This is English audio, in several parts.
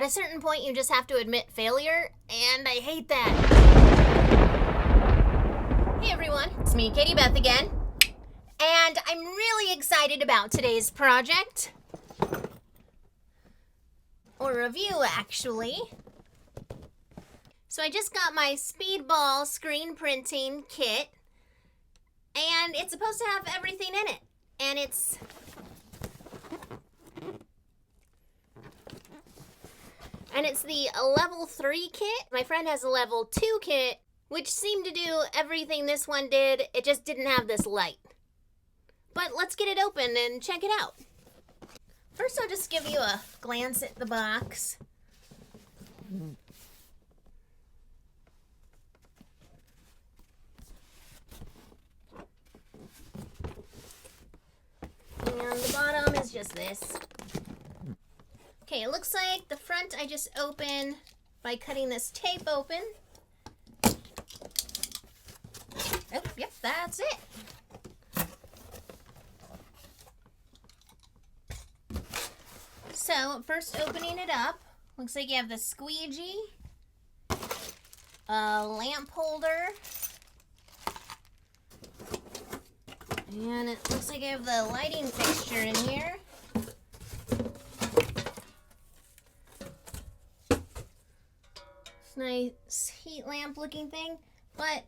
At a certain point, you just have to admit failure, and I hate that. Hey everyone, it's me, KatieBeth again, and I'm really excited about today's project. Or review, actually. So I just got my Speedball screen printing kit, and it's supposed to have everything in it. And it's the level 3 kit. My friend has a level 2 kit, which seemed to do everything this one did. It just didn't have this light. But let's get it open and check it out. First, I'll just give you a glance at the box. And the bottom is just this. Okay, it looks like the front I just opened by cutting this tape open. Oh, yep, that's it. So, first opening it up, looks like you have the squeegee, a lamp holder, and it looks like I have the lighting fixture in here. Nice heat lamp looking thing, but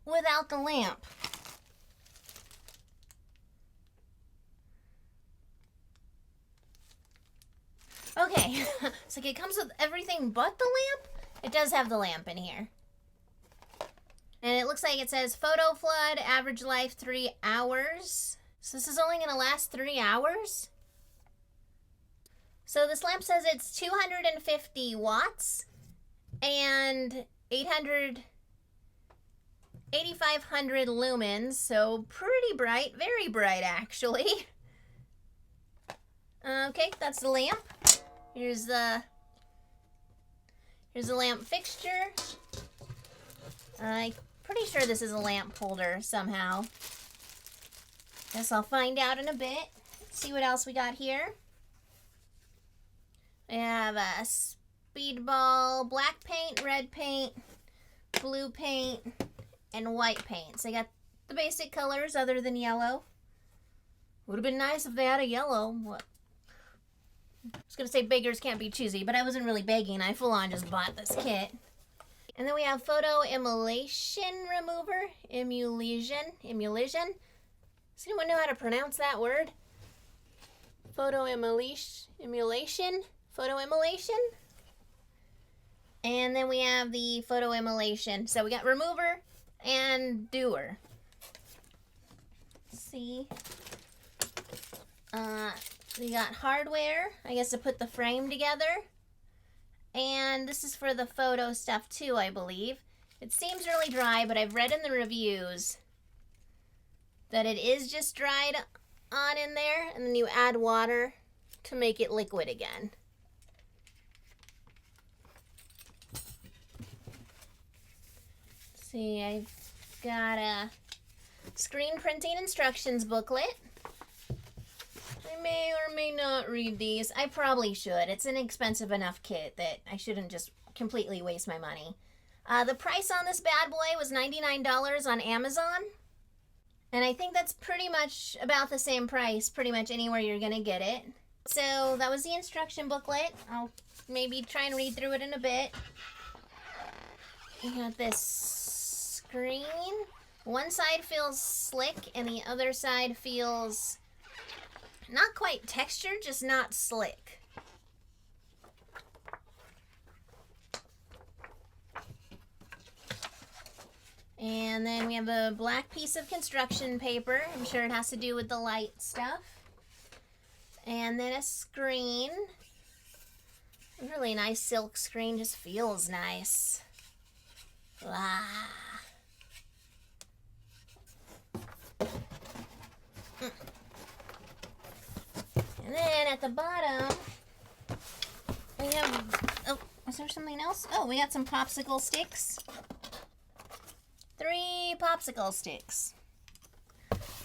without the lamp. Okay, so it comes with everything but the lamp. It does have the lamp in here. And it looks like it says photo flood, average life 3 hours. So this is only going to last 3 hours. So this lamp says it's 250 watts and 8,500 lumens. So pretty bright, very bright actually. Okay, that's the lamp. Here's the lamp fixture. I'm pretty sure this is a lamp holder somehow. Guess I'll find out in a bit. Let's see what else we got here. We have a Speedball black paint, red paint, blue paint, and white paint. So I got the basic colors other than yellow. Would have been nice if they had a yellow. What? I was going to say beggars can't be choosy, but I wasn't really begging. I full on just bought this kit. And then we have photo emulsion remover. Emulsion. Does anyone know how to pronounce that word? Photo emulation. And then we have the photo emulation. So we got remover and doer. Let's see. We got hardware, I guess, to put the frame together. And this is for the photo stuff too, I believe. It seems really dry, but I've read in the reviews that it is just dried on in there, and then you add water to make it liquid again. Let's see, I've got a screen printing instructions booklet. I may or may not read these. I probably should. It's an expensive enough kit that I shouldn't just completely waste my money. The price on this bad boy was $99 on Amazon. And I think that's pretty much about the same price pretty much anywhere you're going to get it. So that was the instruction booklet. I'll maybe try and read through it in a bit. We got this screen. One side feels slick and the other side feels not quite textured, just not slick. And then we have a black piece of construction paper. I'm sure it has to do with the light stuff. And then a screen. A really nice silk screen, just feels nice. Wow. And then at the bottom, we have, oh, is there something else? Oh, we got some popsicle sticks. 3 popsicle sticks.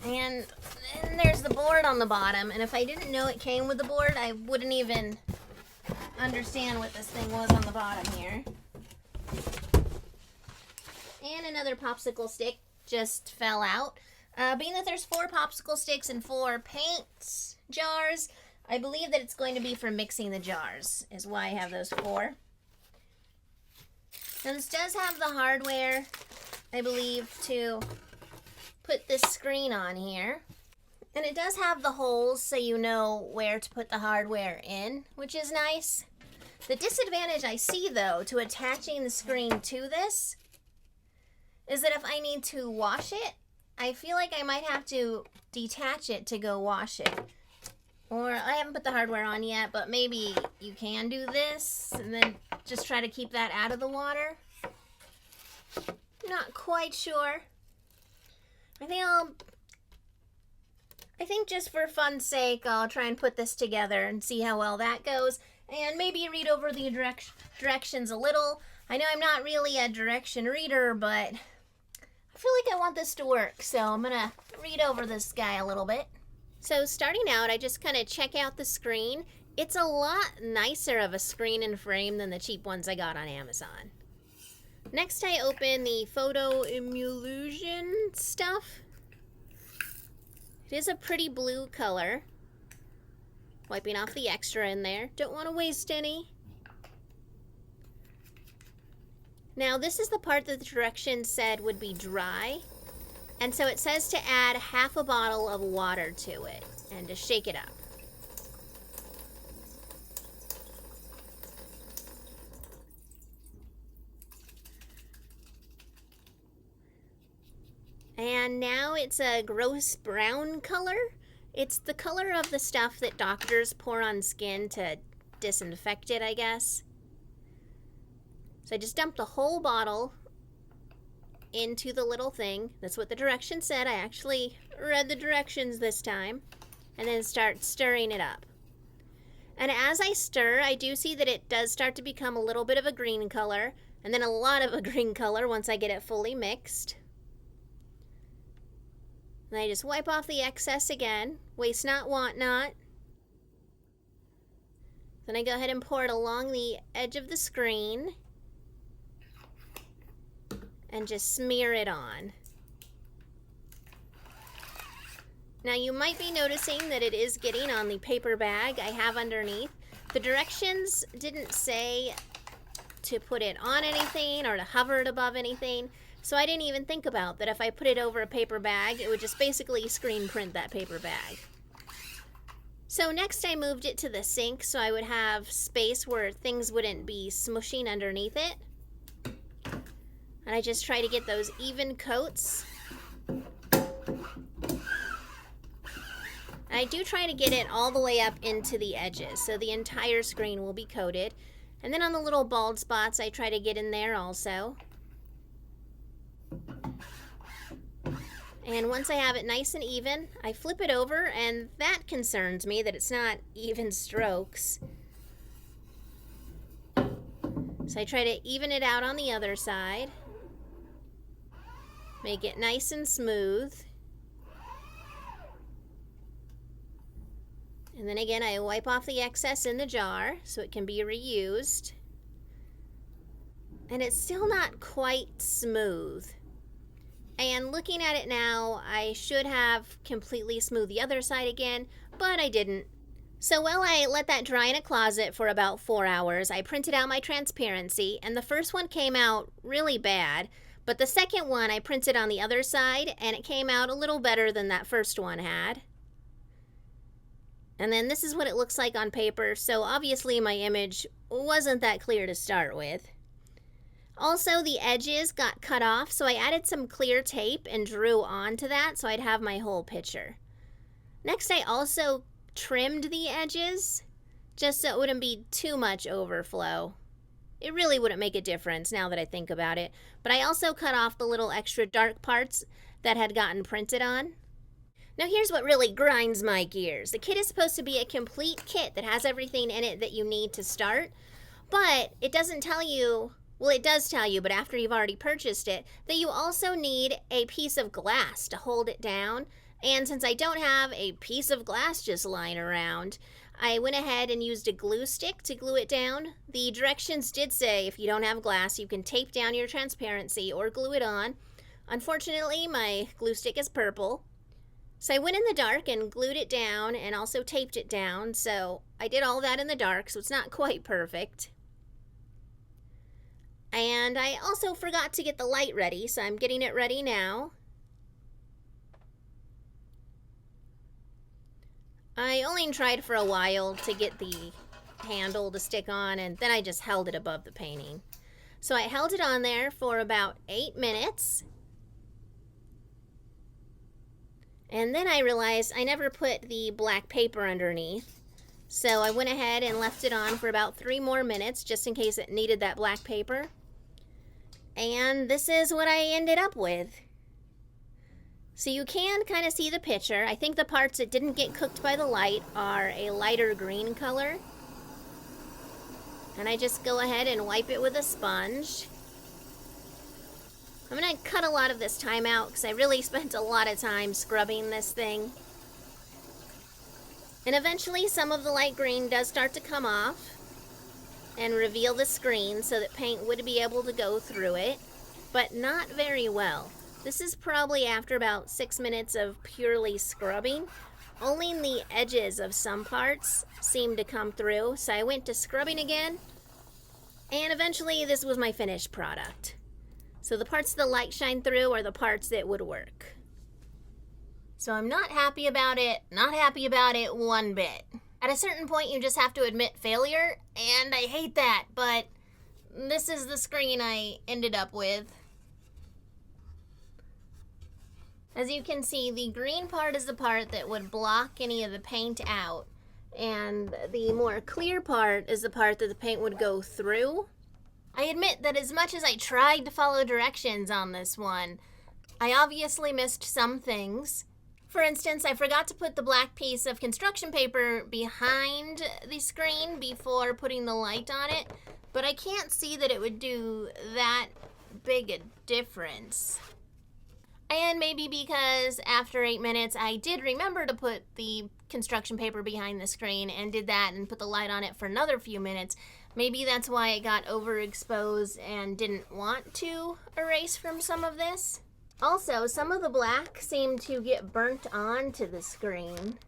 And then there's the board on the bottom. And if I didn't know it came with the board, I wouldn't even understand what this thing was on the bottom here. And another popsicle stick just fell out. Being that there's 4 popsicle sticks and 4 paint jars, I believe that it's going to be for mixing the jars, is why I have those 4. Now this does have the hardware, I believe, to put this screen on here. And it does have the holes so you know where to put the hardware in, which is nice. The disadvantage I see, though, to attaching the screen to this is that if I need to wash it, I feel like I might have to detach it to go wash it. Or I haven't put the hardware on yet, but maybe you can do this and then just try to keep that out of the water. Not quite sure. I think just for fun's sake, I'll try and put this together and see how well that goes. And maybe read over the directions a little. I know I'm not really a direction reader, but I feel like I want this to work. So I'm going to read over this guy a little bit. So starting out, I just kind of check out the screen. It's a lot nicer of a screen and frame than the cheap ones I got on Amazon. Next, I open the photo emulsion stuff. It is a pretty blue color. Wiping off the extra in there. Don't want to waste any. Now, this is the part that the directions said would be dry. And so it says to add half a bottle of water to it and to shake it up. And now it's a gross brown color. It's the color of the stuff that doctors pour on skin to disinfect it, I guess. So I just dumped the whole bottle into the little thing. That's what the directions said. I actually read the directions this time. And then start stirring it up. And as I stir, I do see that it does start to become a little bit of a green color. And then a lot of a green color once I get it fully mixed. And I just wipe off the excess again. Waste not, want not. Then I go ahead and pour it along the edge of the screen. And just smear it on. Now you might be noticing that it is getting on the paper bag I have underneath. The directions didn't say to put it on anything or to hover it above anything. So I didn't even think about that if I put it over a paper bag, it would just basically screen print that paper bag. So next I moved it to the sink so I would have space where things wouldn't be smushing underneath it. And I just try to get those even coats. I do try to get it all the way up into the edges so the entire screen will be coated. And then on the little bald spots I try to get in there also. And once I have it nice and even, I flip it over, and that concerns me that it's not even strokes. So I try to even it out on the other side. Make it nice and smooth. And then again, I wipe off the excess in the jar so it can be reused. And it's still not quite smooth. And looking at it now, I should have completely smoothed the other side again, but I didn't. So while I let that dry in a closet for about 4 hours, I printed out my transparency, and the first one came out really bad, but the second one I printed on the other side, and it came out a little better than that first one had. And then this is what it looks like on paper, so obviously my image wasn't that clear to start with. Also, the edges got cut off, so I added some clear tape and drew onto that so I'd have my whole picture. Next, I also trimmed the edges, just so it wouldn't be too much overflow. It really wouldn't make a difference now that I think about it, but I also cut off the little extra dark parts that had gotten printed on. Now here's what really grinds my gears. The kit is supposed to be a complete kit that has everything in it that you need to start, but it doesn't tell you... Well, it does tell you, but after you've already purchased it, that you also need a piece of glass to hold it down. And since I don't have a piece of glass just lying around, I went ahead and used a glue stick to glue it down. The directions did say if you don't have glass, you can tape down your transparency or glue it on. Unfortunately, my glue stick is purple. So I went in the dark and glued it down and also taped it down. So I did all that in the dark, so it's not quite perfect. And I also forgot to get the light ready, so I'm getting it ready now. I only tried for a while to get the handle to stick on, and then I just held it above the painting. So I held it on there for about 8 minutes. And then I realized I never put the black paper underneath. So I went ahead and left it on for about 3 more minutes, just in case it needed that black paper. And this is what I ended up with. So you can kind of see the picture. I think the parts that didn't get cooked by the light are a lighter green color. And I just go ahead and wipe it with a sponge. I'm going to cut a lot of this time out because I really spent a lot of time scrubbing this thing. And eventually some of the light green does start to come off and reveal the screen so that paint would be able to go through it, but not very well. This is probably after about 6 minutes of purely scrubbing. Only the edges of some parts seemed to come through, so I went to scrubbing again, and eventually this was my finished product. So the parts the light shined through are the parts that would work. So I'm not happy about it one bit. At a certain point you just have to admit failure, and I hate that, but this is the screen I ended up with. As you can see, the green part is the part that would block any of the paint out, and the more clear part is the part that the paint would go through. I admit that as much as I tried to follow directions on this one, I obviously missed some things. For instance, I forgot to put the black piece of construction paper behind the screen before putting the light on it, but I can't see that it would do that big a difference. And maybe because after 8 minutes I did remember to put the construction paper behind the screen and did that and put the light on it for another few minutes, maybe that's why it got overexposed and didn't want to erase from some of this. Also, some of the black seemed to get burnt onto the screen.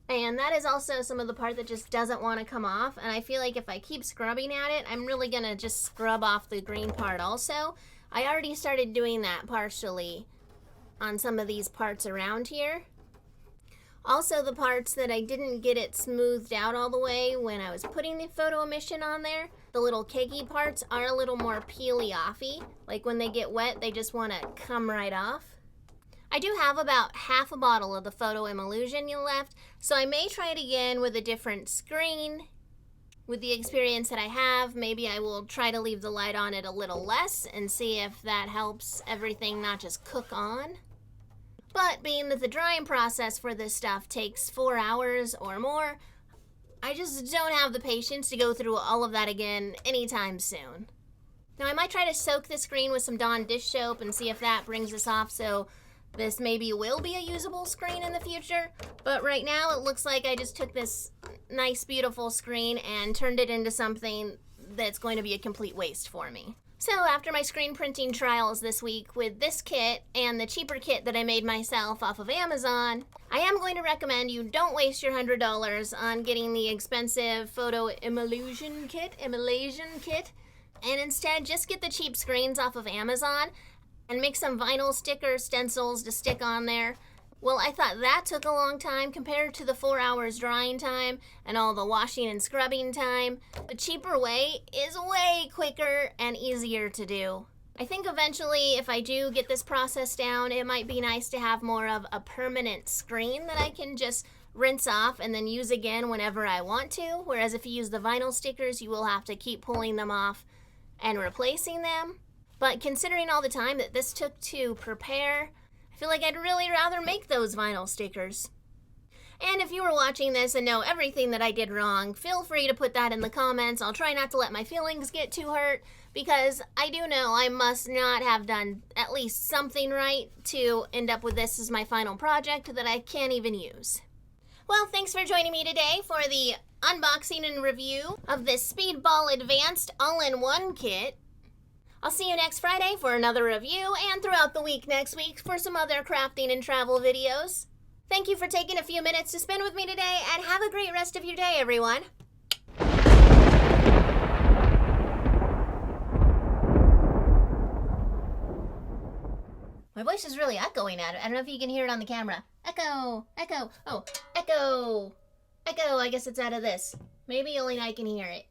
And that is also some of the part that just doesn't want to come off, and I feel like if I keep scrubbing at it, I'm really gonna just scrub off the green part also. I already started doing that partially on some of these parts around here. Also, the parts that I didn't get it smoothed out all the way when I was putting the photo emission on there, the little cakey parts are a little more peely-offy. Like when they get wet, they just want to come right off. I do have about half a bottle of the photo emulsion left, so I may try it again with a different screen. With the experience that I have, maybe I will try to leave the light on it a little less and see if that helps everything not just cook on. But being that the drying process for this stuff takes 4 hours or more, I just don't have the patience to go through all of that again anytime soon. Now I might try to soak the screen with some Dawn dish soap and see if that brings this off, so this maybe will be a usable screen in the future. But right now it looks like I just took this nice beautiful screen and turned it into something that's going to be a complete waste for me. So after my screen printing trials this week with this kit and the cheaper kit that I made myself off of Amazon, I am going to recommend you don't waste your $100 on getting the expensive photo emulsion kit, and instead just get the cheap screens off of Amazon and make some vinyl sticker stencils to stick on there. Well, I thought that took a long time compared to the 4 hours drying time and all the washing and scrubbing time. The cheaper way is way quicker and easier to do. I think eventually, if I do get this process down, it might be nice to have more of a permanent screen that I can just rinse off and then use again whenever I want to. Whereas if you use the vinyl stickers, you will have to keep pulling them off and replacing them. But considering all the time that this took to prepare, I feel like I'd really rather make those vinyl stickers. And if you were watching this and know everything that I did wrong, feel free to put that in the comments. I'll try not to let my feelings get too hurt, because I do know I must not have done at least something right to end up with this as my final project that I can't even use. Well, thanks for joining me today for the unboxing and review of this Speedball Advanced All-in-One Kit. I'll see you next Friday for another review, and throughout the week next week for some other crafting and travel videos. Thank you for taking a few minutes to spend with me today, and have a great rest of your day, everyone. My voice is really echoing out. I don't know if you can hear it on the camera. Echo, echo, oh, echo, echo. I guess it's out of this. Maybe only I can hear it.